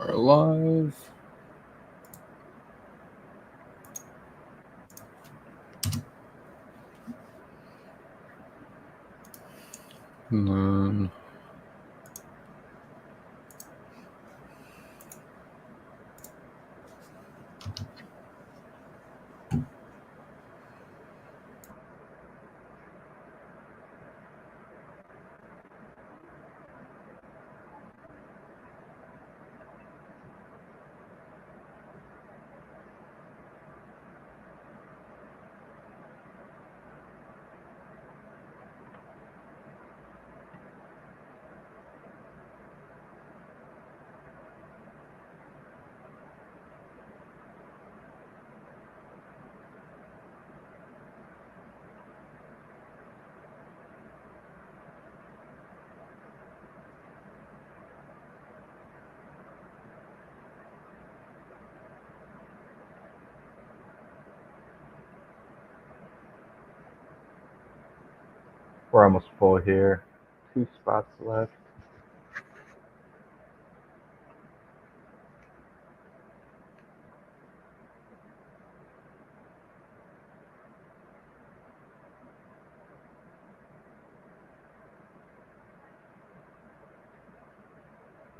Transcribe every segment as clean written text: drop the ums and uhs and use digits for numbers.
are alive. And then We're almost full here. 2 spots left.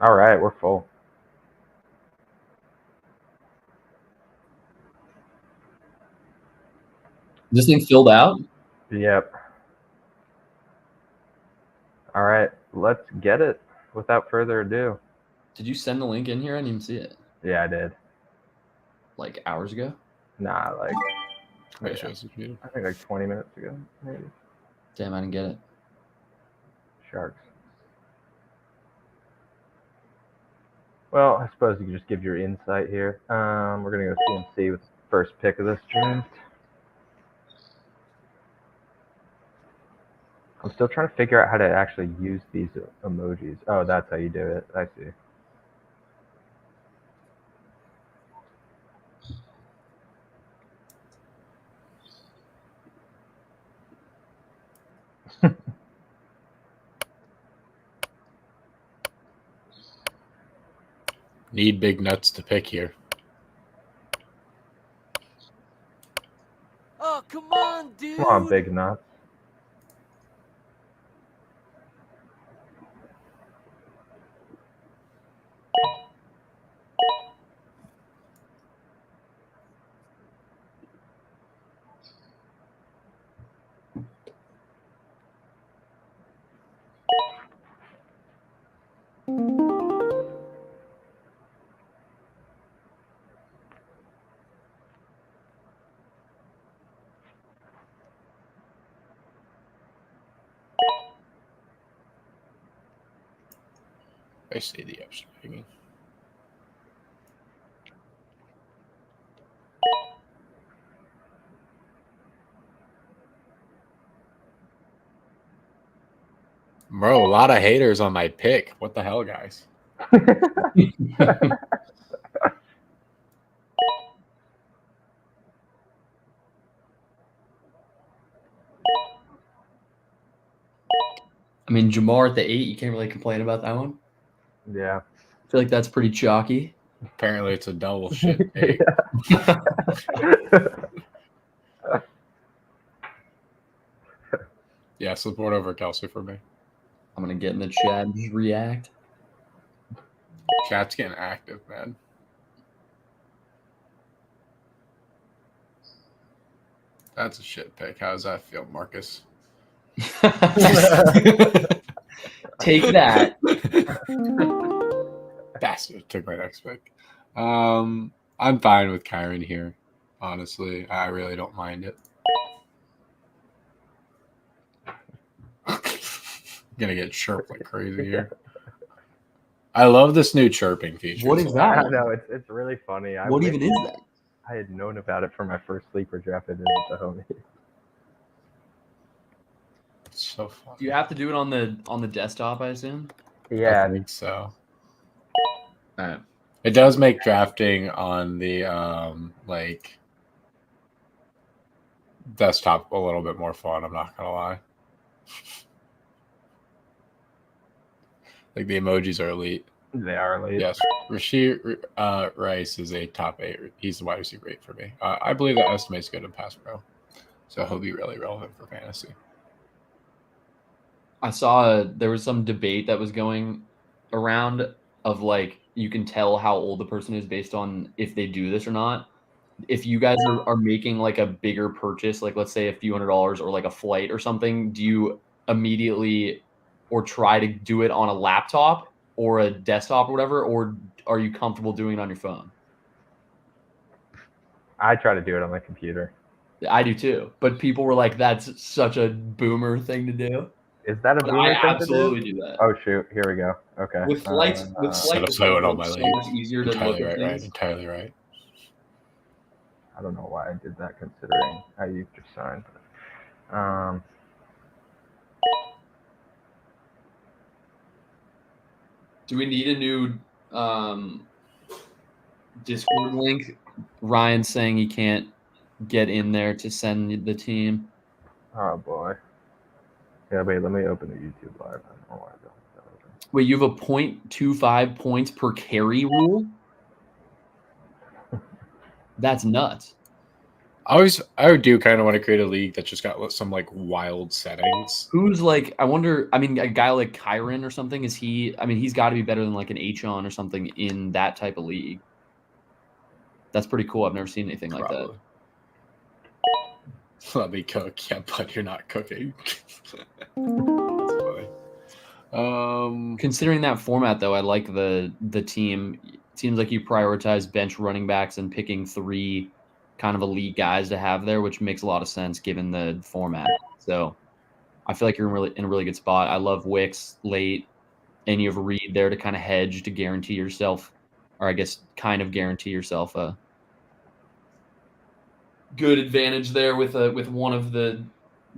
All right, we're full. This thing filled out? Yep. All right, let's get it without further ado. Did you send the link in here? I didn't even see it. Yeah, I did. Like hours ago? Nah, like wait, show us the I think like 20 minutes ago, maybe. Damn, I didn't get it. Sharks. Well, I suppose you can just give your insight here. We're gonna go CMC with the first pick of this draft. I'm still trying to figure out how to actually use these emojis. Oh, that's how you do it. I see. Need big nuts to pick here. Oh, come on, dude. Come on, big nuts. I see the extra picking. Bro, a lot of haters on my pick. What the hell, guys? I mean, Jamar at the 8, you can't really complain about that one. Yeah. I feel like that's pretty chalky. Apparently, it's a double shit pick. Yeah, support over Kelsey for me. I'm going to get in the chat and just react. Chat's getting active, man. That's a shit pick. How does that feel, Marcus? Take that. Bastard took my next pick. I'm fine with Kyron here. Honestly, I really don't mind it. Gonna get chirped like crazy here. I love this new chirping feature. What is that? I know, it's really funny. What even is that? I had known about it for my first sleeper draft I did with the homie. It's so fun. Do you have to do it on the desktop, I assume? Yeah. I think so. All right. It does make drafting on the like desktop a little bit more fun, I'm not gonna lie. Like the emojis are elite. They are late. Yes, Rashid Rice is a top 8. He's the wide receiver 8 for me. I believe that estimate's good in pass pro, so he'll be really relevant for fantasy. I saw there was some debate that was going around of like you can tell how old the person is based on if they do this or not. If you guys are making like a bigger purchase, like let's say a few $100s or like a flight or something, do you immediately or try to do it on a laptop or a desktop or whatever, or are you comfortable doing it on your phone? I try to do it on my computer. I do too, but people were like, "That's such a boomer thing to do." Is that a But boomer I thing to absolutely do? do that. Oh shoot, here we go. Okay. With flights, Set up it's so on my so league. much easier to Entirely look at right, things. entirely right. I don't know why I did that considering how you just signed. Do we need a new Discord link? Ryan's saying he can't get in there to send the team. Oh boy. Yeah, wait, let me open the YouTube live. I don't know why I don't have that open. Wait, you have a 0.25 points per carry rule? That's nuts. I do kind of want to create a league that just got some like wild settings. Who's like, I wonder, I mean, a guy like Kyron or something, is he, I mean, he's got to be better than like an Achon or something in that type of league. That's pretty cool. I've never seen anything like that. Let me cook. Yeah, but you're not cooking. That's funny. Considering that format, though, I like the team. It seems like you prioritize bench running backs and picking 3 kind of elite guys to have there, which makes a lot of sense given the format. So I feel like you're in a really good spot. I love Wicks late, and you have Reed there to kind of hedge to guarantee yourself, or I guess kind of guarantee yourself a good advantage there with one of the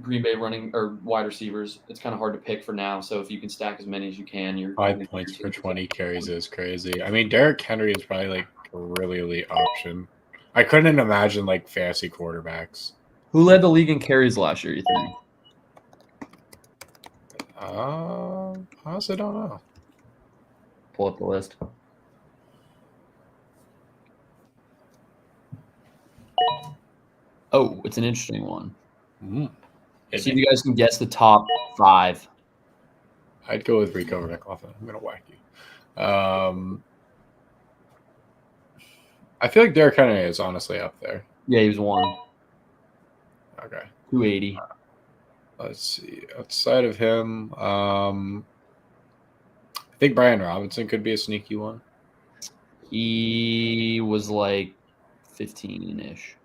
Green Bay running or wide receivers. It's kind of hard to pick for now. So if you can stack as many as you can, you're 5 points per 20 carries is crazy. I mean, Derrick Henry is probably like a really elite option. I couldn't imagine like fantasy quarterbacks. Who led the league in carries last year, you think? Honestly, don't know. Pull up the list. Oh, it's an interesting one. See if you guys can guess the top 5. I'd go with Rico McLaughlin. I'm gonna whack you. I feel like Derrick Henry is honestly up there. Yeah, he was 1. Okay. 280. Let's see. Outside of him, I think Brian Robinson could be a sneaky one. He was like 15-ish.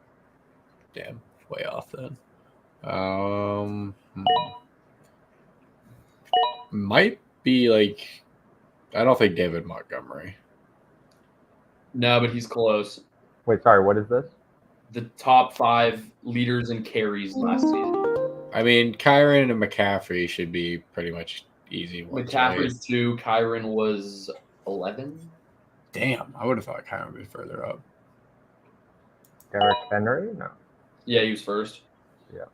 Damn, way off then. Might be like, I don't think David Montgomery. No, but he's close. Wait, sorry, what is this? The top 5 leaders in carries last season. I mean, Kyron and McCaffrey should be pretty much easy ones. McCaffrey's 2. Kyron was 11. Damn, I would have thought Kyron would be further up. Derrick Henry? No. Yeah, he was first. Yeah.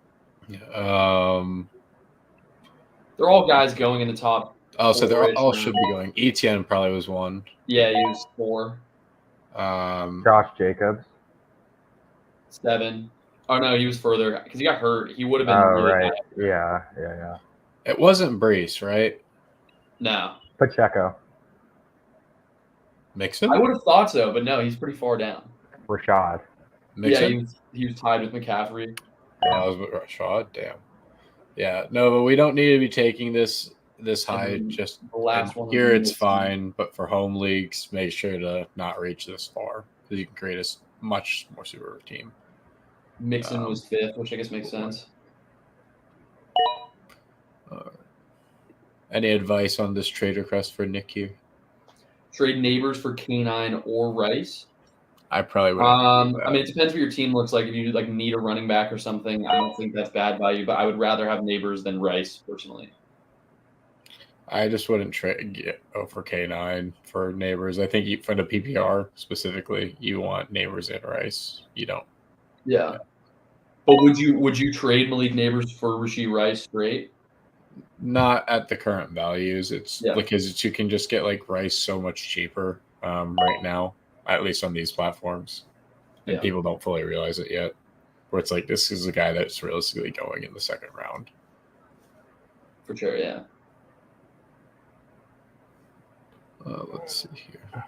They're all guys going in the top. Oh, so they 4-ish all now. should be going. Etienne probably was 1. Yeah, he was 4. Josh Jacobs. 7. Oh no, he was further because he got hurt. He would have been. Oh, really right. bad. Yeah. It wasn't Brees, right? No, Pacheco. Mixon? I would have thought so, but no, he's pretty far down. Rashad. Mixon? Yeah, he was tied with McCaffrey. I was with Rashad. Damn. Yeah, no, but we don't need to be taking this high. And Just the last one. here, it's fine. But for home leagues, make sure to not reach this far because you can create a much more super team. Mixon was 5th, which I guess makes sense. Any advice on this trade request for Nick here? Trade Neighbors for K9 or Rice. I probably would. I mean, it depends what your team looks like. If you like need a running back or something, I don't think that's bad value. But I would rather have Neighbors than Rice personally. I just wouldn't trade for K9 for Neighbors. I think for the PPR specifically, you want Neighbors and Rice. You don't. Yeah. But would you trade Malik Neighbors for Rashee Rice straight? Not at the current values. It's Yeah. because you can just get like Rice so much cheaper right now, at least on these platforms, and Yeah. people don't fully realize it yet. Where it's like this is a guy that's realistically going in the second round. For sure, yeah. Let's see here.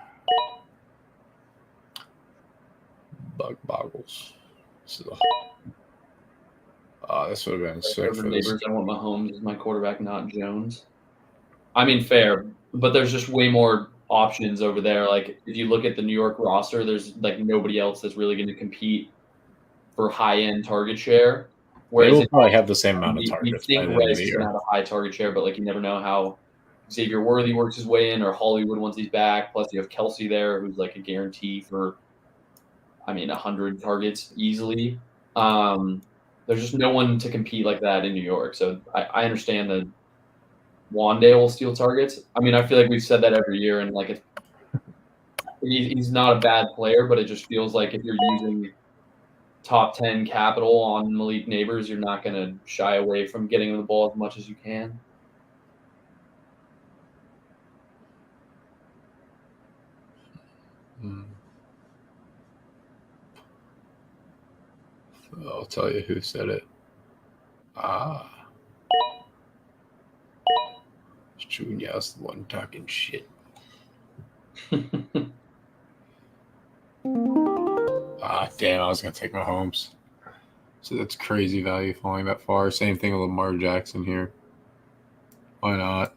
Bug boggles. This would have been sick For for this. Neighbors, I want Mahomes as my quarterback, not Jones. I mean, fair, but there's just way more options over there. Like if you look at the New York roster, there's like nobody else that's really going to compete for high end target share. They Whereas will probably have the same amount of you targets by think the end of Rice the is going to year. have a high target share, but like you never know how Xavier Worthy works his way in or Hollywood once he's back. Plus you have Kelsey there, who's like a guarantee for, 100 targets easily. There's just no one to compete like that in New York. So I understand that Wandale will steal targets. I feel like we've said that every year, and like he's not a bad player, but it just feels like if you're using top 10 capital on Malik Neighbors, you're not going to shy away from getting him the ball as much as you can. I'll tell you who said it. Junior's the one talking shit. Damn, I was going to take Mahomes. So that's crazy value falling that far. Same thing with Lamar Jackson here. Why not?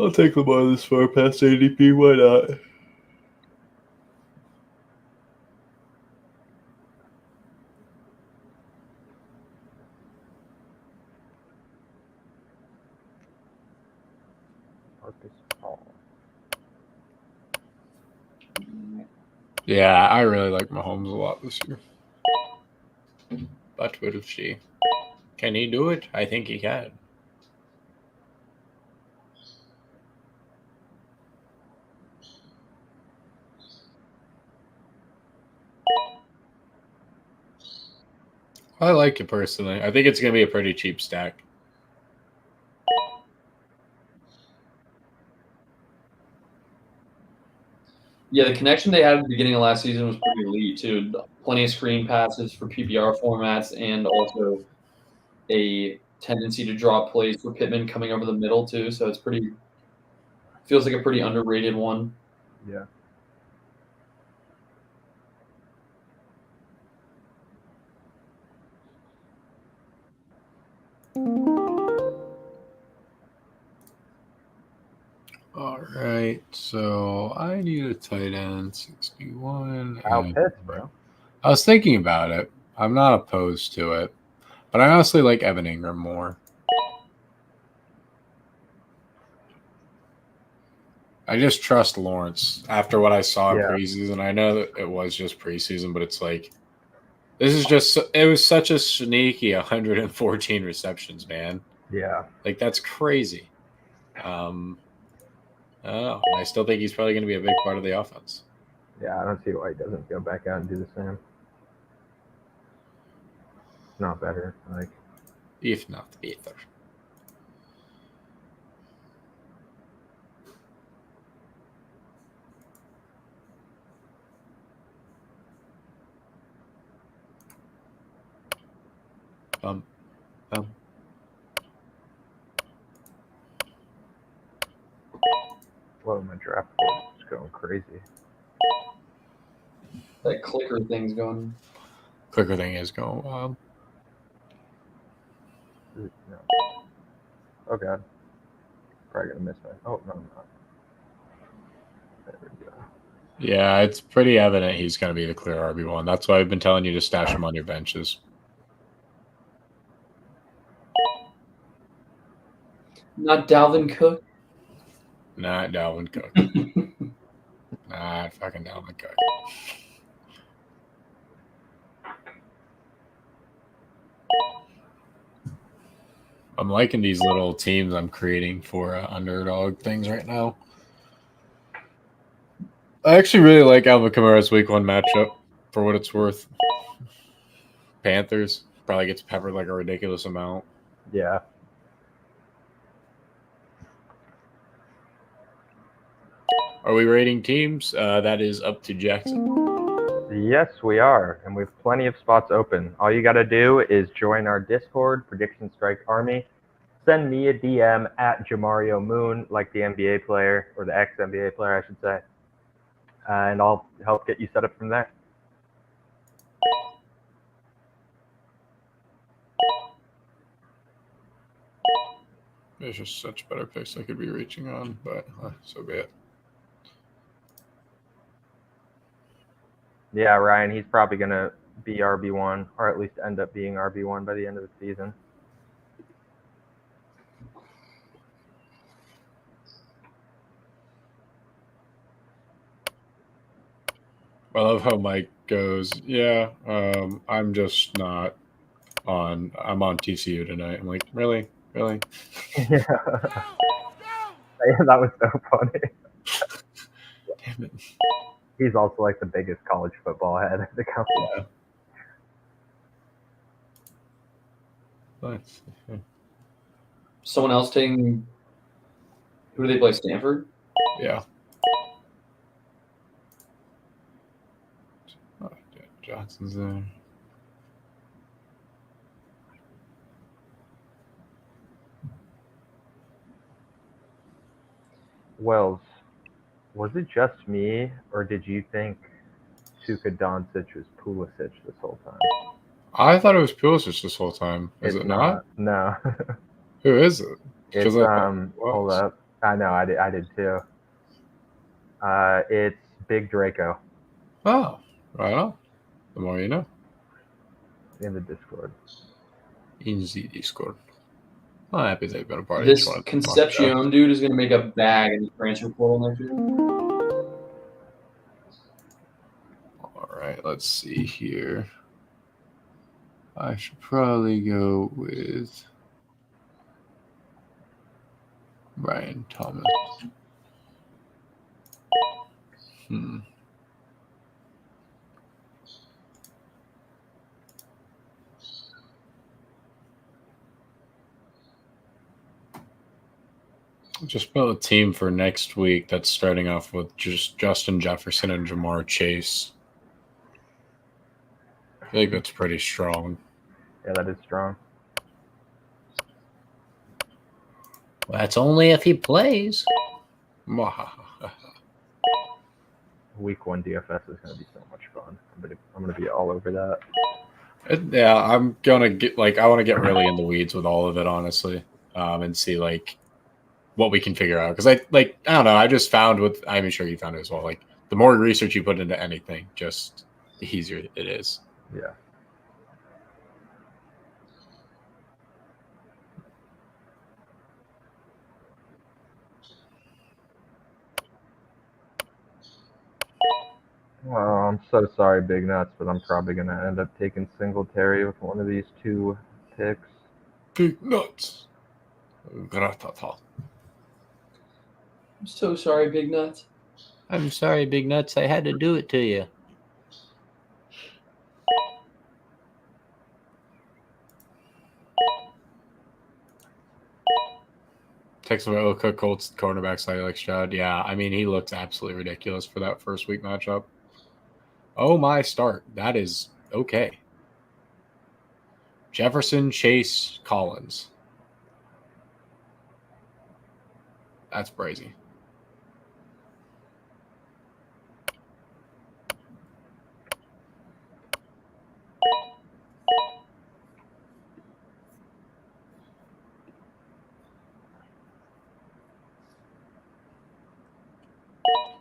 I'll take Lamar this far past ADP. Why not? Yeah, I really like Mahomes a lot this year. But will she? Can he do it? I think he can. I like it personally. I think it's going to be a pretty cheap stack. Yeah, the connection they had at the beginning of last season was pretty elite too. Plenty of screen passes for PPR formats, and also a tendency to drop plays for Pittman coming over the middle too. So it's feels like a pretty underrated one. Yeah. All right, so I need a tight end, 61. Kyle Pitts, bro. I was thinking about it. I'm not opposed to it, but I honestly like Evan Ingram more. I just trust Lawrence after what I saw in preseason. I know that it was just preseason, but it's like it was such a sneaky 114 receptions, man. Yeah. Like that's crazy. I don't know. I still think he's probably going to be a big part of the offense. Yeah, I don't see why he doesn't go back out and do the same. Not better, like. If not better. Whoa, my draft board is going crazy. That clicker thing's going. Clicker thing is going wild. No. Oh god. Probably gonna miss that. Oh no, I'm not. There we go. Yeah, it's pretty evident he's going to be the clear RB1. That's why I've been telling you to stash him on your benches. Not Dalvin Cook. Not Dalvin Cook. Not fucking Dalvin Cook. I'm liking these little teams I'm creating for underdog things right now. I actually really like Alvin Kamara's week 1 matchup for what it's worth. Panthers probably gets peppered like a ridiculous amount. Yeah. Are we rating teams? That is up to Jackson. Yes, we are, and we have plenty of spots open. All you got to do is join our Discord, Prediction Strike Army. Send me a DM at Jamario Moon, like the NBA player, or the ex-NBA player, I should say, and I'll help get you set up from there. There's just such better picks I could be reaching on, but so be it. Yeah, Ryan, he's probably going to be RB1, or at least end up being RB1 by the end of the season. I love how Mike goes, yeah, I'm just not on. I'm on TCU tonight. I'm like, really? Yeah. That was so funny. Damn it. He's also like the biggest college football head of the company. Yeah. Nice. Someone else taking. Who do they play? Stanford? Yeah. Oh, Johnson's there. Wells, was it just me, or did you think Tuka Doncic was Pulisic this whole time? I thought it was Pulisic this whole time. Is It's it not? No. Who is it? It's I thought it was. hold up. I know, I did too. It's Big Draco Oh, right on. The more you know. in the Discord. In the Discord. I'm happy they've been a part This of each one. Concepcion dude is going to make a bag in the transfer portal next year. All right, let's see here. I should probably go with Brian Thomas. Just build a team for next week that's starting off with just Justin Jefferson and Jamar Chase. I feel like that's pretty strong. Yeah, that is strong. Well, that's only if he plays. Week 1 DFS is going to be so much fun. I'm gonna be all over that. Yeah, I'm gonna get I want to get really in the weeds with all of it, honestly, and see what we can figure out. Because I don't know. I just found I'm sure you found it as well. Like the more research you put into anything, just the easier it is. Yeah. Oh, I'm so sorry, Big Nuts, but I'm probably going to end up taking Singletary with one of these 2 picks. Big Nuts. Gratata. I'm so sorry, Big Nuts. I'm sorry, Big Nuts. I had to do it to you. Texas Cook Colts cornerback side like Stroud. Yeah, I mean he looks absolutely ridiculous for that first week matchup. Oh my start. That is okay. Jefferson, Chase, Collins. That's crazy.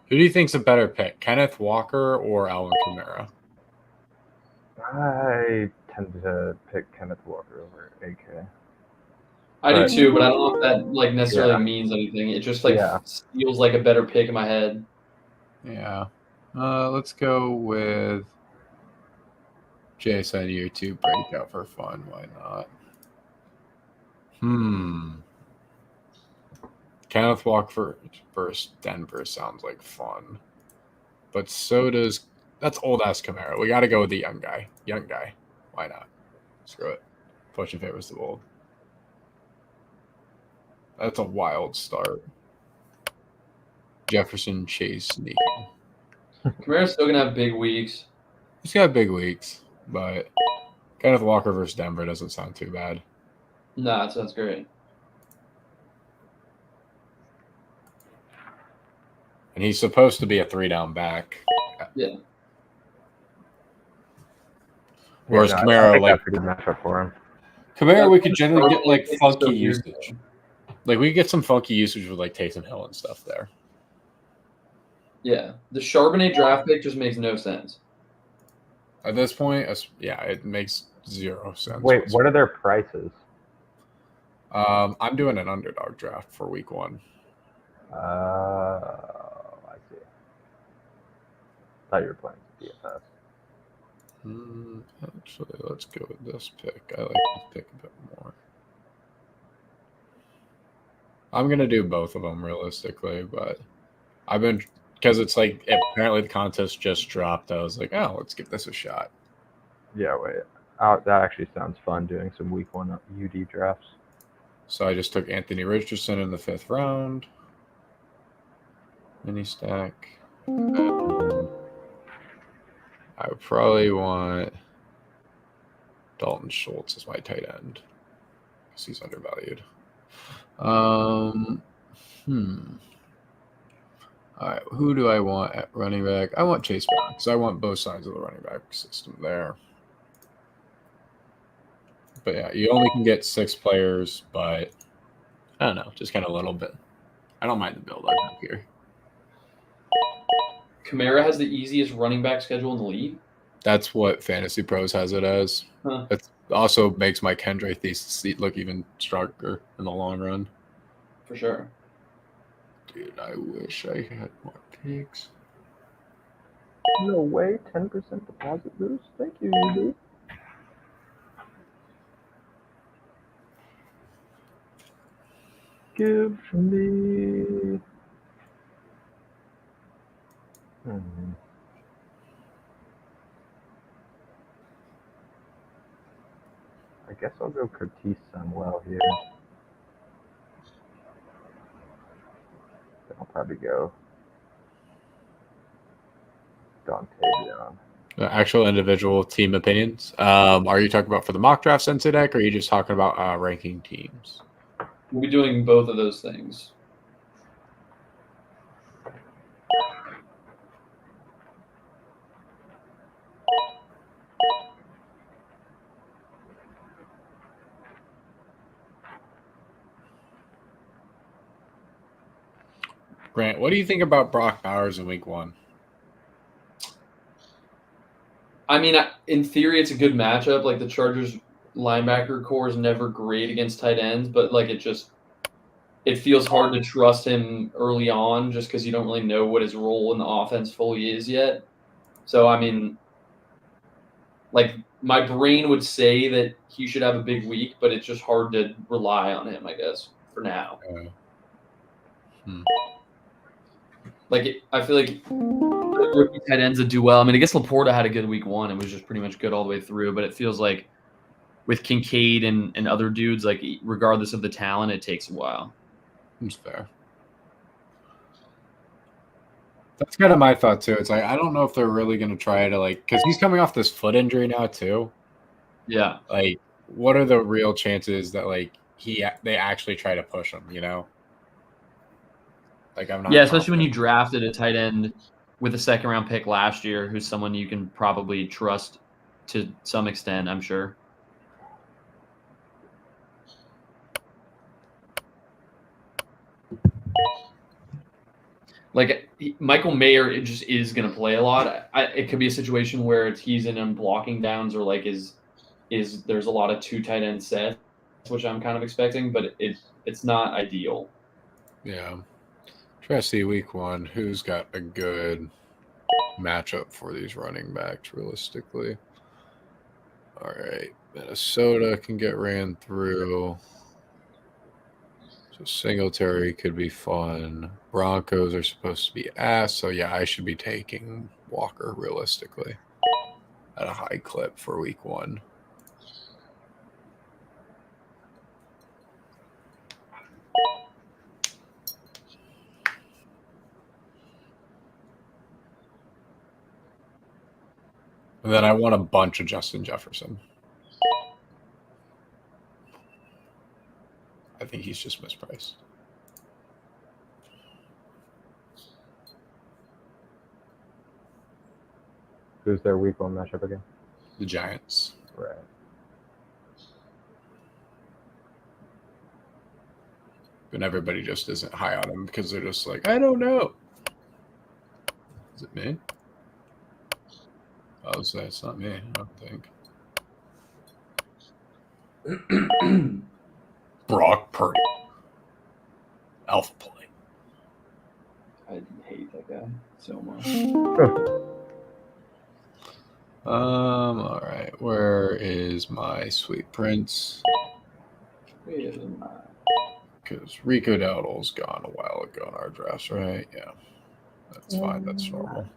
Who do you think's a better pick, Kenneth Walker or Alvin Kamara? I tend to pick Kenneth Walker over AK. I do too, but I don't know if that necessarily Yeah. means anything. It just Yeah. feels like a better pick in my head. Yeah. Let's go with JSN year 2 breakout for fun. Why not? Kenneth Walker versus Denver sounds like fun. But so does that's old ass Kamara. We got to go with the young guy. Young guy. Why not? Screw it. Pushing favors the bold. That's a wild start. Jefferson, Chase, Nico. Kamara's still gonna have big weeks. He's got big weeks, but Kenneth Walker versus Denver doesn't sound too bad. Nah, that sounds great. And he's supposed to be a 3-down back. Yeah. Whereas I Kamara, think like that's a good matchup for him. Kamara, we could generally get like It's funky so weird. usage. Like we could get some funky usage with like Taysom Hill and stuff there. Yeah, the Charbonnet draft pick just makes no sense. At this point, yeah, it makes 0 sense. Wait, what are their prices? I'm doing an underdog draft for week 1. I see. Thought you were playing DFS. Actually, let's go with this pick. I like this pick a bit more. I'm gonna do both of them realistically, but I've been because it's like apparently the contest just dropped. I was like, oh, let's give this a shot. Yeah, wait. That actually sounds fun doing some week 1 UD drafts. So I just took Anthony Richardson in the 5th round. Mini stack. I would probably want Dalton Schultz as my tight end because he's undervalued. All right, who do I want at running back? I want Chase Brown because I want both sides of the running back system there. But yeah, you only can get 6 players, but I don't know, just kind of a little bit. I don't mind the build I have here. Kamara has the easiest running back schedule in the league. That's what Fantasy Pros has it as. Huh. It also makes my Kendra thesis look even stronger in the long run. For sure. Dude, I wish I had more picks. No way, 10% deposit boost. Thank you, UD. Give me. I guess I'll go Curtis Samuel here. Then I'll probably go Dante Leon. Actual individual team opinions. Are you talking about for the mock draft Sensei deck, or are you just talking about ranking teams? We'll be doing both of those things. Grant, what do you think about Brock Bowers in week 1? I mean, in theory, it's a good matchup. Like the Chargers linebacker core is never great against tight ends, but like it feels hard to trust him early on just because you don't really know what his role in the offense fully is yet. So, I mean, like my brain would say that he should have a big week, but it's just hard to rely on him, I guess, for now. Like I feel like rookie tight ends that do well. I mean, I guess Laporta had a good week 1 and was just pretty much good all the way through, but it feels like with Kincaid and other dudes, like regardless of the talent, it takes a while. That's fair. That's kind of my thought too. It's like I don't know if they're really going to try to because he's coming off this foot injury now too. Yeah. Like, what are the real chances that they actually try to push him? You know. Like I'm not. Yeah, especially when you drafted a tight end with a 2nd round pick last year, who's someone you can probably trust to some extent, I'm sure. Like Michael Mayer, it just is going to play a lot. It could be a situation where he's in them blocking downs, or like is there's a lot of 2 tight end sets, which I'm kind of expecting, but it's not ideal. Yeah. Try to see week 1 who's got a good matchup for these running backs realistically. All right. Minnesota can get ran through. So Singletary could be fun. Broncos are supposed to be ass, so yeah, I should be taking Walker realistically at a high clip for week 1. And then I want a bunch of Justin Jefferson. I think he's just mispriced. Who's their week 1 matchup again? The Giants. Right. And everybody just isn't high on him because they're just like, I don't know. Is it me? I'll say it's not me, I don't think. Brock Purdy. Alpha play. I hate that guy so much. All right. Where is my sweet prince? Because Rico Dowdle's gone a while ago in our drafts, right? Yeah. That's fine. That's normal.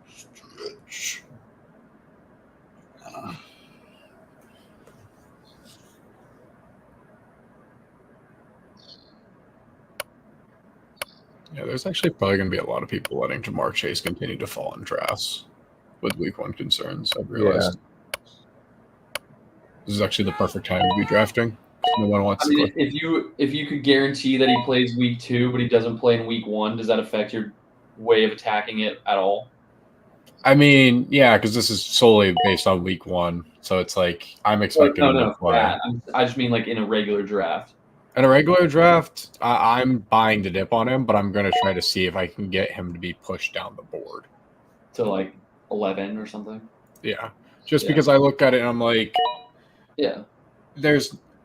Stretch. Yeah, there's actually probably going to be a lot of people letting Jamar Chase continue to fall in drafts with week 1 concerns. I've realized. This is actually the perfect time to be drafting. No one wants I to mean, click. if you could guarantee that he plays week 2, but he doesn't play in week 1, does that affect your way of attacking it at all? I mean, yeah, because this is solely based on week 1, so it's like I'm expecting him to play. I just mean like in a regular draft. In a regular draft, I'm buying the dip on him, but I'm going to try to see if I can get him to be pushed down the board to like 11 or something. Yeah, just because I look at it and I'm like,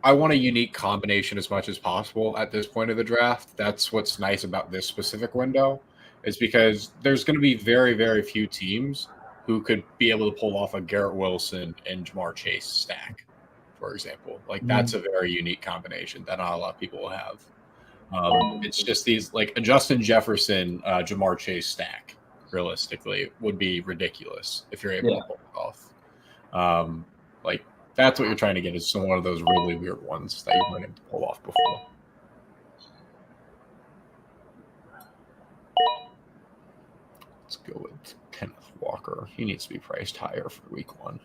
I want a unique combination as much as possible at this point of the draft. That's what's nice about this specific window, is because there's going to be very, very few teams who could be able to pull off a Garrett Wilson and Jamar Chase stack, for example. Like, that's a very unique combination that not a lot of people will have. It's just these, like, a Justin Jefferson, Jamar Chase stack, realistically, would be ridiculous if you're able to pull it off. Like, that's what you're trying to get, is some one of those really weird ones that you weren't able to pull off before. Let's go with Kenneth Walker. He needs to be priced higher for week 1.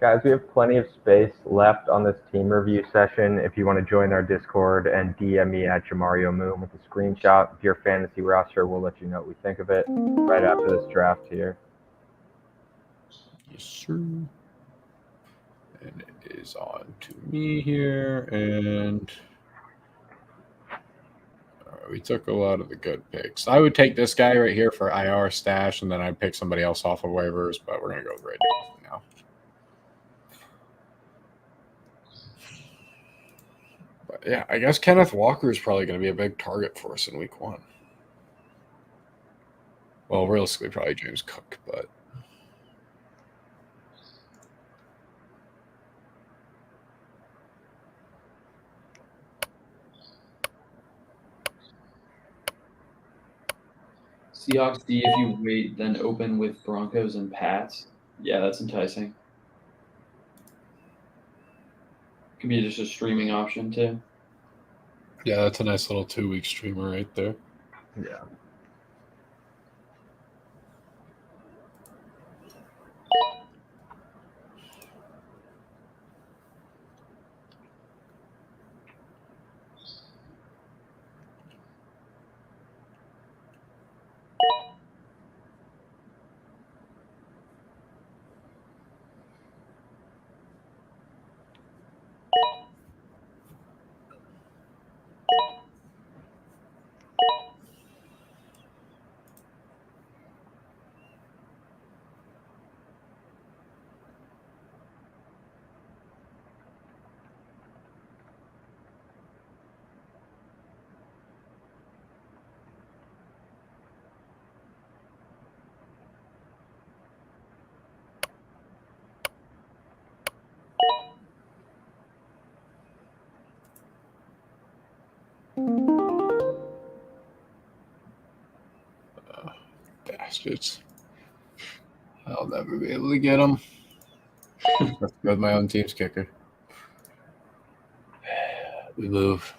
Guys, we have plenty of space left on this team review session. If you want to join our Discord and DM me at Jamario Moon with a screenshot of your fantasy roster, we'll let you know what we think of it right after this draft here. Yes, sir. And it is on to me here, and we took a lot of the good picks. I would take this guy right here for IR stash, and then I'd pick somebody else off of waivers, but we're going to go with Ray now. But yeah, I guess Kenneth Walker is probably going to be a big target for us in week 1. Well, realistically, probably James Cook, but... Seahawks D, if you wait, then open with Broncos and Pats. Yeah, that's enticing. Could be just a streaming option, too. Yeah, that's a nice little 2-week streamer right there. Yeah. Bastards. I'll never be able to get them. Let's go with my own team's kicker. We move.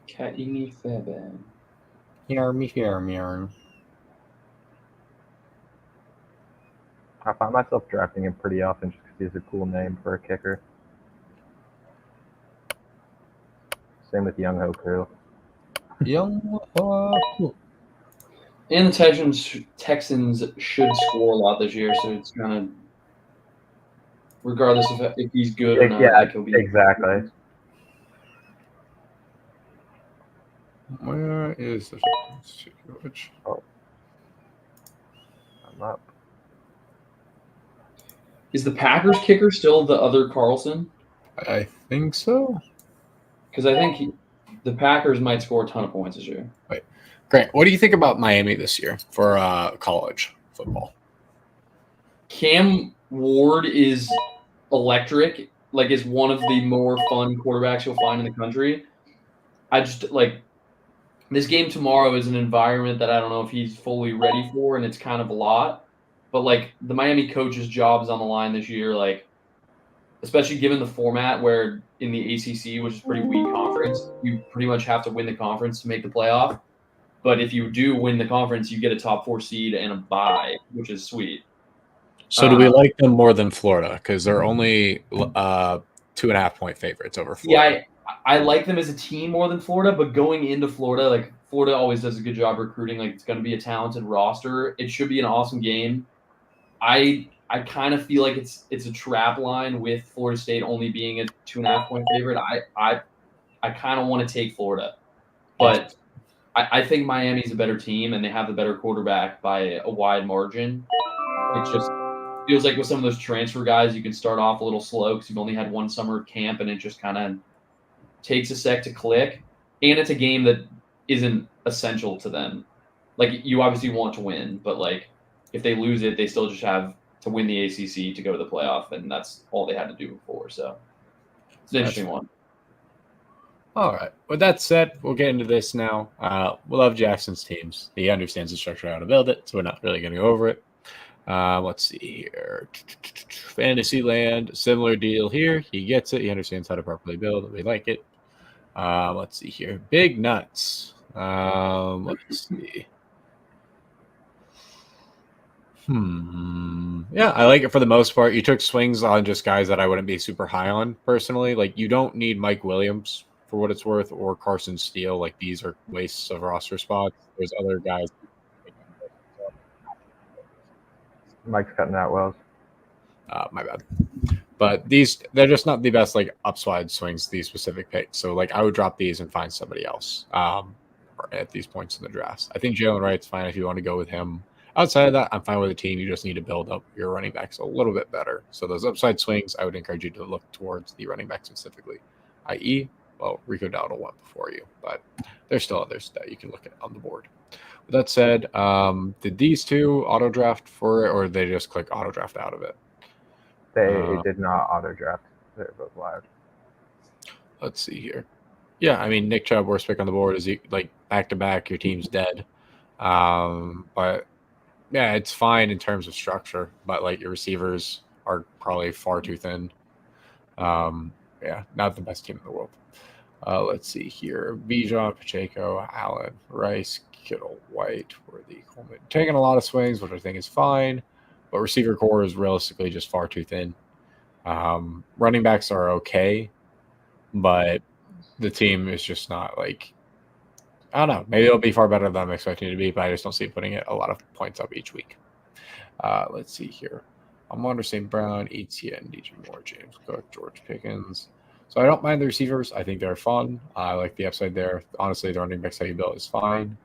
Kaimi Fairbairn. Yarm. I find myself drafting him pretty often just because he's a cool name for a kicker. Same with Young Hoku. And the Texans should score a lot this year, so it's kind of regardless of if he's good or not. Yeah, like he'll be exactly. Where is the which? Oh. I'm up. Is the Packers kicker still the other Carlson? I think so. Because I think the Packers might score a ton of points this year. Great. What do you think about Miami this year for college football? Cam Ward is electric. Like, is one of the more fun quarterbacks you'll find in the country. I just like this game tomorrow is an environment that I don't know if he's fully ready for, and it's kind of a lot. But like the Miami coach's job is on the line this year, like especially given the format where in the ACC, which is a pretty weak conference, you pretty much have to win the conference to make the playoff. But if you do win the conference, you get a top 4 seed and a bye, which is sweet. So do we like them more than Florida? Because they're only 2.5 point favorites over Florida. Yeah, I like them as a team more than Florida, but going into Florida, like Florida always does a good job recruiting. Like it's going to be a talented roster. It should be an awesome game. I kind of feel like it's a trap line with Florida State only being a 2.5 point favorite. I kind of want to take Florida, but I think Miami's a better team and they have the better quarterback by a wide margin. It just feels like with some of those transfer guys, you can start off a little slow because you've only had one summer of camp and it just kind of takes a sec to click. And it's a game that isn't essential to them. Like you obviously want to win, but like if they lose it, they still just have to win the ACC to go to the playoff, and that's all they had to do before. So it's an interesting one. All right. With that said, we'll get into this now. We love Jackson's teams. He understands the structure, how to build it, so we're not really going to go over it. Let's see here. Fantasyland, similar deal here. He gets it. He understands how to properly build. We like it. Let's see here. Big nuts. Let's see. Yeah, I like it for the most part. You took swings on just guys that I wouldn't be super high on personally. Like you don't need Mike Williams for what it's worth or Carson Steele. Like these are wastes of roster spots. There's other guys. Mike's cutting out Wells. My bad. But they're just not the best like upside swings, these specific picks. So like I would drop these and find somebody else at these points in the drafts. I think Jalen Wright's fine if you want to go with him. Outside of that, I'm fine with the team. You just need to build up your running backs a little bit better. So those upside swings, I would encourage you to look towards the running back specifically, i.e., well, Rico Dowdle went before you, but there's still others that you can look at on the board. With that said, did these two auto draft for it, or did they just click auto draft out of it? They did not auto draft. They're both live. Let's see here. Yeah, I mean, Nick Chubb, worst pick on the board, is he like back to back? Your team's dead. But yeah, it's fine in terms of structure, but like your receivers are probably far too thin. Yeah, not the best team in the world. Let's see here. Bijan, Pacheco, Allen, Rice, Kittle, White, Worthy, Coleman. Taking a lot of swings, which I think is fine, but receiver core is realistically just far too thin. Running backs are okay, but the team is just not like, I don't know. Maybe it'll be far better than I'm expecting it to be, but I just don't see putting it a lot of points up each week. Let's see here. Amon St. Brown, Etienne, DJ Moore, James Cook, George Pickens. So I don't mind the receivers. I think they're fun. I like the upside there. Honestly, the running backs that you built is fine.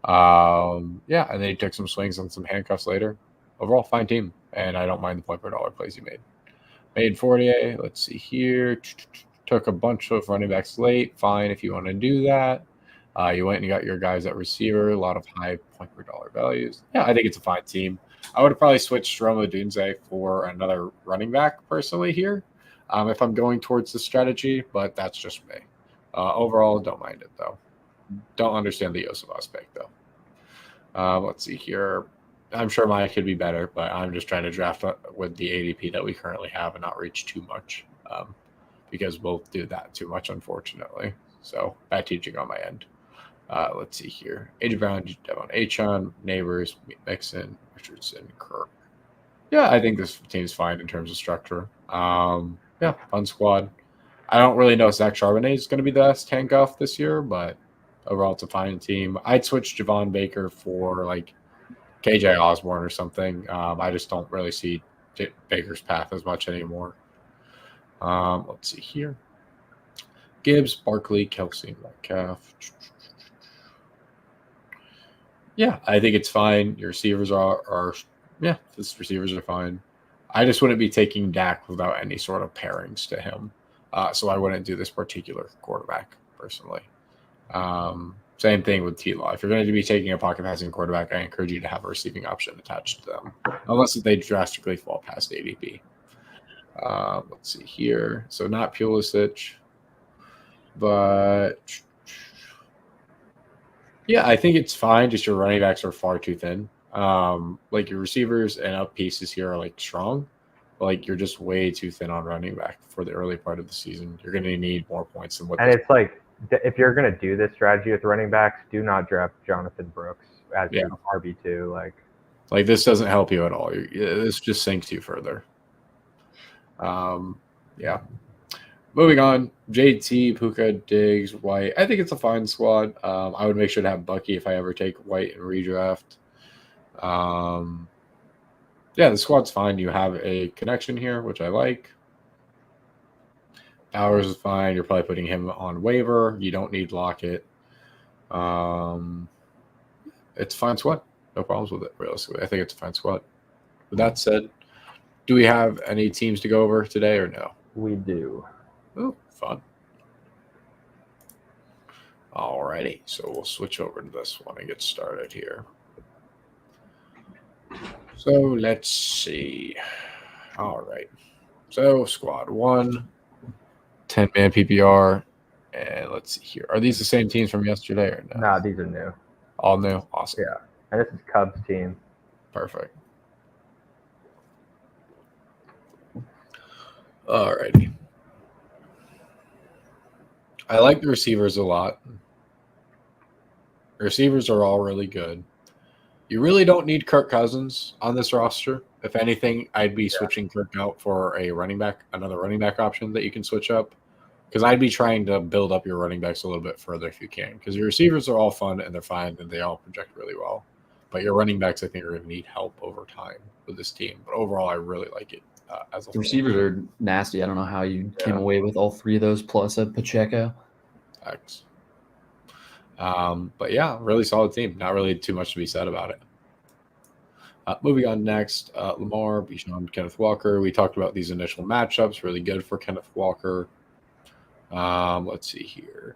Yeah, and then he took some swings on some handcuffs later. Overall, fine team. And I don't mind the point per dollar plays he made. Made 48. Let's see here. Took a bunch of running backs late. Fine if you want to do that. You went and got your guys at receiver, a lot of high point per dollar values. Yeah, I think it's a fine team. I would have probably switched Roma Dunze for another running back personally here if I'm going towards the strategy, but that's just me. Overall, don't mind it, though. Don't understand the Yosef aspect, though. Let's see here. I'm sure mine could be better, but I'm just trying to draft with the ADP that we currently have and not reach too much, because we'll do that too much, unfortunately. So bad teaching on my end. Let's see here. AJ Brown, Devon Achon, Neighbors, Mixon, Richardson, Kirk. Yeah, I think this team's fine in terms of structure. Yeah, fun squad. I don't really know if Zach Charbonnet is going to be the best handcuff this year, but overall, it's a fine team. I'd switch Javon Baker for like KJ Osborne or something. I just don't really see Baker's path as much anymore. Let's see here. Gibbs, Barkley, Kelsey, Metcalf. Yeah, I think it's fine. Your receivers are the receivers are fine. I just wouldn't be taking Dak without any sort of pairings to him. So I wouldn't do this particular quarterback personally. Same thing with T-Law. If you're going to be taking a pocket passing quarterback, I encourage you to have a receiving option attached to them, unless they drastically fall past ADP. Let's see here. So not Pulisic, but yeah, I think it's fine. Just your running backs are far too thin. Like your receivers and up pieces here are like strong, but like you're just way too thin on running back for the early part of the season. You're going to need more points than what. And it's like, if you're going to do this strategy with running backs, do not draft Jonathan Brooks as your RB2. Like this doesn't help you at all. This just sinks you further. Yeah. Moving on, JT, Puka, Diggs, White. I think it's a fine squad. I would make sure to have Bucky if I ever take White and redraft. Yeah, the squad's fine. You have a connection here, which I like. Bowers is fine. You're probably putting him on waiver. You don't need Lockett. It's a fine squad. No problems with it, realistically. I think it's a fine squad. With that said, do we have any teams to go over today or no? We do. Oh, fun. Alrighty, so we'll switch over to this one and get started here. So let's see. All right. So squad 1, 10-man PPR, and let's see here. Are these the same teams from yesterday or no? Nah, these are new. All new? Awesome. Yeah. And this is Cubs team. Perfect. Alrighty. I like the receivers a lot. The receivers are all really good. You really don't need Kirk Cousins on this roster. If anything, I'd be switching Kirk out for a running back, another running back option that you can switch up. Because I'd be trying to build up your running backs a little bit further if you can. Because your receivers are all fun and they're fine and they all project really well. But your running backs, I think, are going to need help over time with this team. But overall, I really like it as a The receivers are nasty. I don't know how you came away with all three of those plus a Pacheco. X. But yeah, really solid team. Not really too much to be said about it. Moving on next, Lamar, Bijan, Kenneth Walker. We talked about these initial matchups. Really good for Kenneth Walker. Let's see here.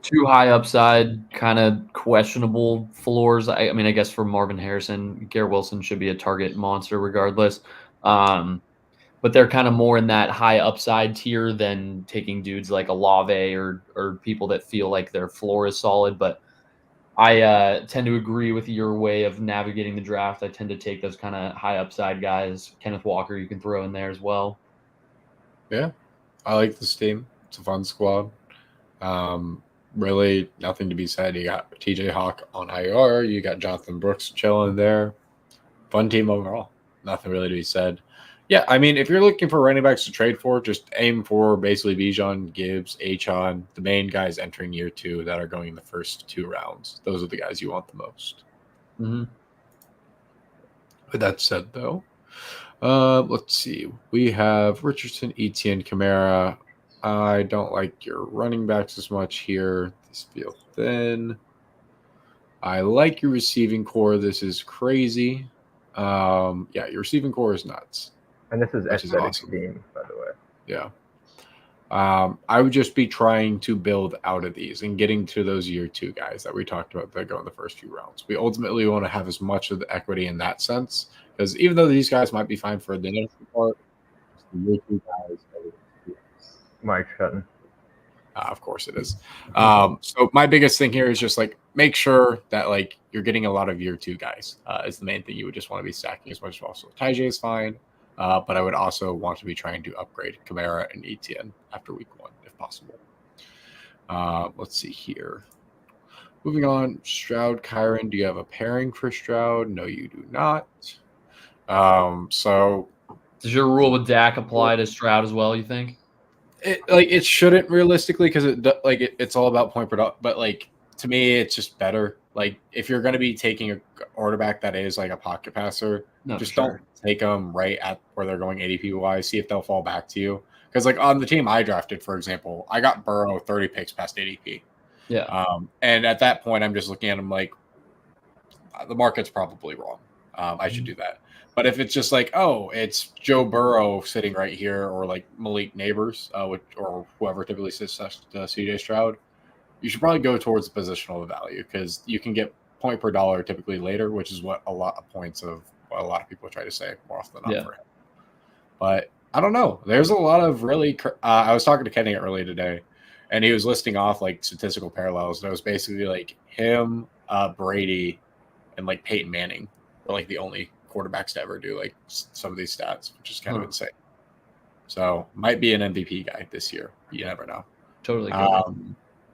Too high upside, kind of questionable floors. I mean, I guess for Marvin Harrison, Garrett Wilson should be a target monster regardless. But they're kind of more in that high upside tier than taking dudes like Olave or people that feel like their floor is solid. But I tend to agree with your way of navigating the draft. I tend to take those kind of high upside guys. Kenneth Walker you can throw in there as well. Yeah, I like this team. It's a fun squad. Really nothing to be said. You got TJ Hawk on IR. You got Jonathan Brooks chilling there. Fun team overall. Nothing really to be said. Yeah, I mean, if you're looking for running backs to trade for, just aim for basically Bijan, Gibbs, Achon, the main guys entering year 2 that are going in the first 2 rounds. Those are the guys you want the most. Mm-hmm. With that said, though, let's see. We have Richardson, Etienne, Kamara. I don't like your running backs as much here. These feel thin. I like your receiving core. This is crazy. Yeah, your receiving core is nuts. And this is Which is aesthetic awesome. team, by the way. Yeah. I would just be trying to build out of these and getting to those year 2 guys that we talked about that go in the first few rounds. We ultimately want to have as much of the equity in that sense, because even though these guys might be fine for the initial part, the year 2 guys. Mike Sutton. Of course it is. So my biggest thing here is just like make sure that like you're getting a lot of year 2 guys. Is the main thing you would just want to be stacking as much as possible. Taijay is fine, but I would also want to be trying to upgrade Kamara and Etienne after week 1 if possible. Let's see here. Moving on, Stroud, Kyron. Do you have a pairing for Stroud? No, you do not. So does your rule with Dak apply to Stroud as well? You think? It shouldn't realistically because it's all about point product. But like to me, it's just better. Like if you're going to be taking a quarterback that is like a pocket passer, just don't take them right at where they're going ADP wise. See if they'll fall back to you. Because like on the team I drafted, for example, I got Burrow 30 picks past ADP. Yeah. And at that point, I'm just looking at him like the market's probably wrong. I should do that. But if it's just like, oh, it's Joe Burrow sitting right here, or like Malik Neighbors, or whoever typically sits next to CJ Stroud, you should probably go towards the positional value because you can get point per dollar typically later, which is what a lot of people try to say more often than not for him. But I don't know. There's a lot of really. I was talking to Kenny earlier today, and he was listing off like statistical parallels. And it was basically like him, Brady, and like Peyton Manning are like the only quarterbacks to ever do like some of these stats, which is kind of insane. So might be an MVP guy this year. You never know. Totally.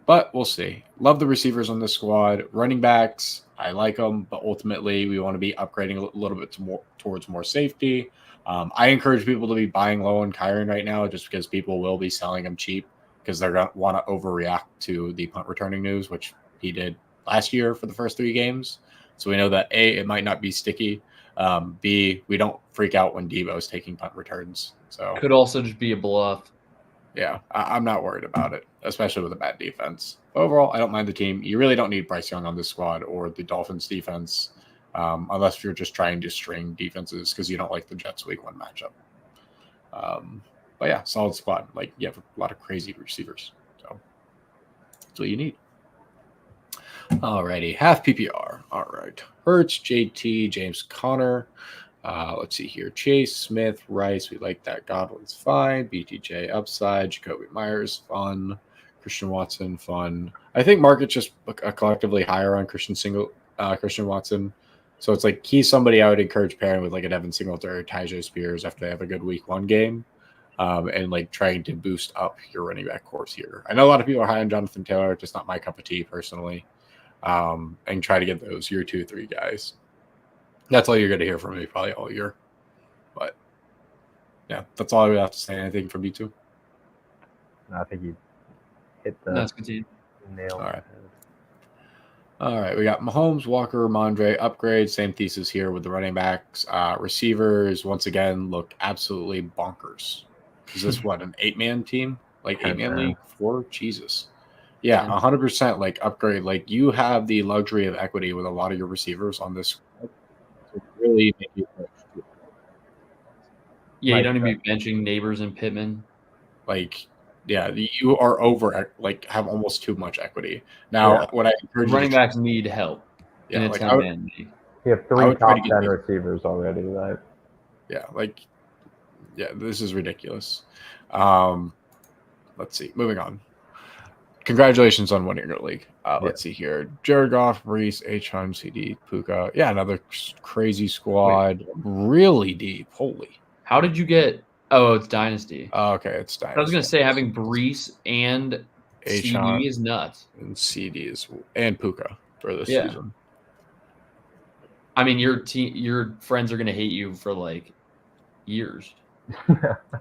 But we'll see. Love the receivers on this squad. Running backs, I like them, but ultimately we want to be upgrading a little bit towards more safety. I encourage people to be buying low on Kyron right now just because people will be selling him cheap because they're going to want to overreact to the punt returning news, which he did last year for the first 3 games. So we know that A, it might not be sticky. B, we don't freak out when Deebo's taking punt returns. So could also just be a bluff. Yeah, I'm not worried about it, especially with a bad defense. Overall, I don't mind the team. You really don't need Bryce Young on this squad or the Dolphins defense, unless you're just trying to string defenses because you don't like the Jets week 1 matchup. But yeah, solid squad. Like you have a lot of crazy receivers. So that's what you need. Alrighty, half PPR. All right. Hurts, JT, James Conner. Let's see here. Chase, Smith, Rice. We like that. Godwin's fine. BTJ upside. Jacoby Myers, fun. Christian Watson, fun. I think market's just collectively higher on Christian Watson. So it's like he's somebody I would encourage pairing with like a Devin Singletary or Tyjae Spears after they have a good week 1 game. And like trying to boost up your running back course here. I know a lot of people are high on Jonathan Taylor, just not my cup of tea personally. And try to get those year 2, 3 guys. That's all you're going to hear from me probably all year. But yeah, that's all I would have to say. Anything from you two? I think you hit the nail. All right. We got Mahomes, Walker, Mondre, upgrade. Same thesis here with the running backs. Receivers, once again, look absolutely bonkers. Is this what, an 8-man team? Like 8-man league? 4? Jesus. Yeah, 100% like upgrade. Like you have the luxury of equity with a lot of your receivers on this. To really make you you don't even be benching Neighbors and Pittman. Like, yeah, you are over like have almost too much equity. Now, what I encourage running backs need help. Yeah, in a 10-man league. You have 3 top 10 receivers already, right? Yeah, this is ridiculous. Let's see. Moving on. Congratulations on winning your league. Let's see here. Jared Goff, Reese, H-Hum, CD, Puka. Yeah, another crazy squad. Really deep. Holy. How did you get – oh, it's Dynasty. Oh, okay, it's Dynasty. I was going to say having Brees and CD is nuts. And CD is – and Puka for this season. I mean, your friends are going to hate you for, like, years.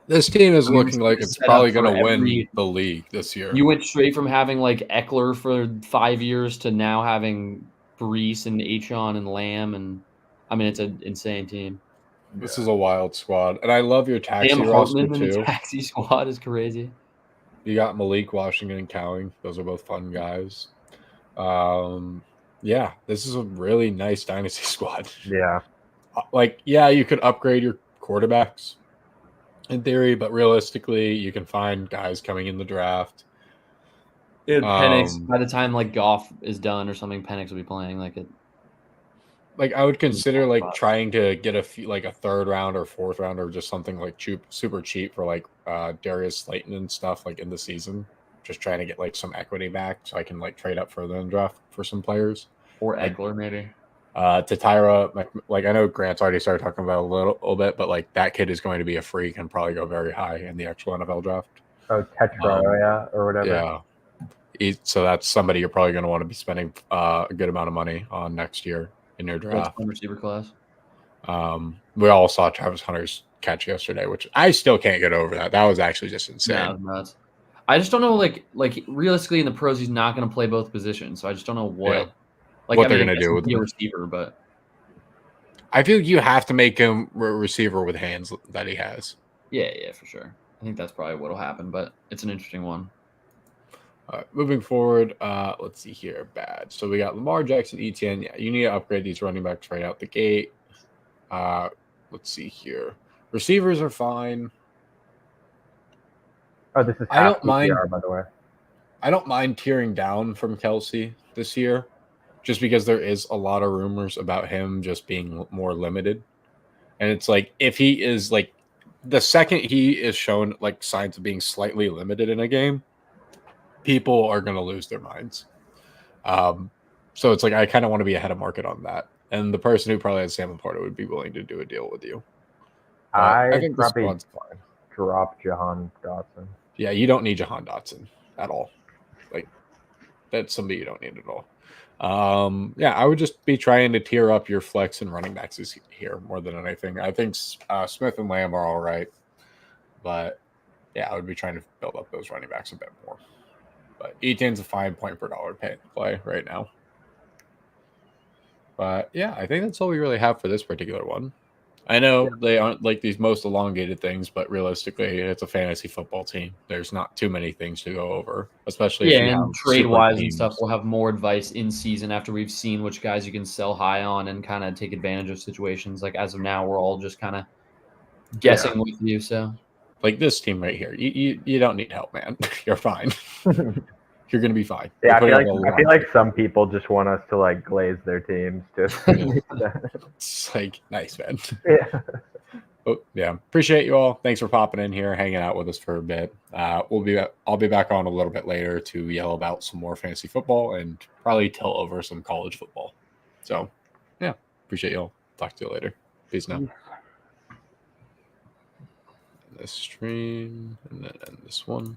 This team is looking like it's probably going to win the league this year. You went straight from having like Eckler for 5 years to now having Brees and Achon and Lamb, and I mean it's an insane team. This is a wild squad, and I love your taxi roster too. The taxi squad is crazy. You got Malik, Washington, and Cowing. Those are both fun guys. Yeah, this is a really nice dynasty squad. Yeah, you could upgrade your quarterbacks. In theory, but realistically, you can find guys coming in the draft. Penix, by the time like Goff is done or something, Penix will be playing like it. Like I would consider like trying to get a 3rd round or 4th round or just something like super cheap for like Darius Slayton and stuff like in the season. just trying to get like some equity back so I can like trade up further in the draft for some players. Or Like, Eckler, maybe. To Tyra, like I know Grant's already started talking about it a little bit, but like that kid is going to be a freak and probably go very high in the actual NFL draft. Oh, Tetra, or whatever. Yeah. So that's somebody you're probably going to want to be spending a good amount of money on next year in your draft. Receiver class. We all saw Travis Hunter's catch yesterday, which I still can't get over that. That was actually just insane. No, nuts. I just don't know, like realistically in the pros, he's not going to play both positions. So I just don't know what they're going to do with a him. receiver, but I feel you have to make him a receiver with hands that he has. Yeah, for sure. I think that's probably what'll happen, but it's an interesting one. Moving forward, let's see here. Bad. So we got Lamar Jackson, ETN. Yeah, you need to upgrade these running backs right out the gate. Let's see here. Receivers are fine. Oh, this is I don't half mind. PPR, by the way. I don't mind tearing down from Kelsey this year, just because there is a lot of rumors about him just being more limited. And it's like, if he is like, the second he is shown like signs of being slightly limited in a game, people are going to lose their minds. So it's like, I kind of want to be ahead of market on that. And the person who probably has Sam Laporta would be willing to do a deal with you. But I think this one's fine. Drop Jahan Dotson. Yeah, you don't need Jahan Dotson at all. Like, that's somebody you don't need at all. Yeah, I would just be trying to tier up your flex and running backs here more than anything. I think Smith and Lamb are all right, but yeah, I would be trying to build up those running backs a bit more. But Etienne's a fine point per dollar play right now. But yeah, I think that's all we really have for this particular one. I know they aren't like these most elongated things, but realistically, it's a fantasy football team. There's not too many things to go over, especially if you and have trade super wise and teams. stuff. We'll have more advice in season after we've seen which guys you can sell high on and kind of take advantage of situations. Like as of now, we're all just kind of guessing with you. So, like this team right here, you don't need help, man. You're fine. You're gonna be fine. Yeah, I feel like some people just want us to like glaze their teams. It's like nice, man. Yeah. Oh, yeah. Appreciate you all. Thanks for popping in here, hanging out with us for a bit. I'll be back on a little bit later to yell about some more fantasy football and probably tell over some college football. So, yeah, appreciate you all. Talk to you later. Peace now. This stream and then end this one.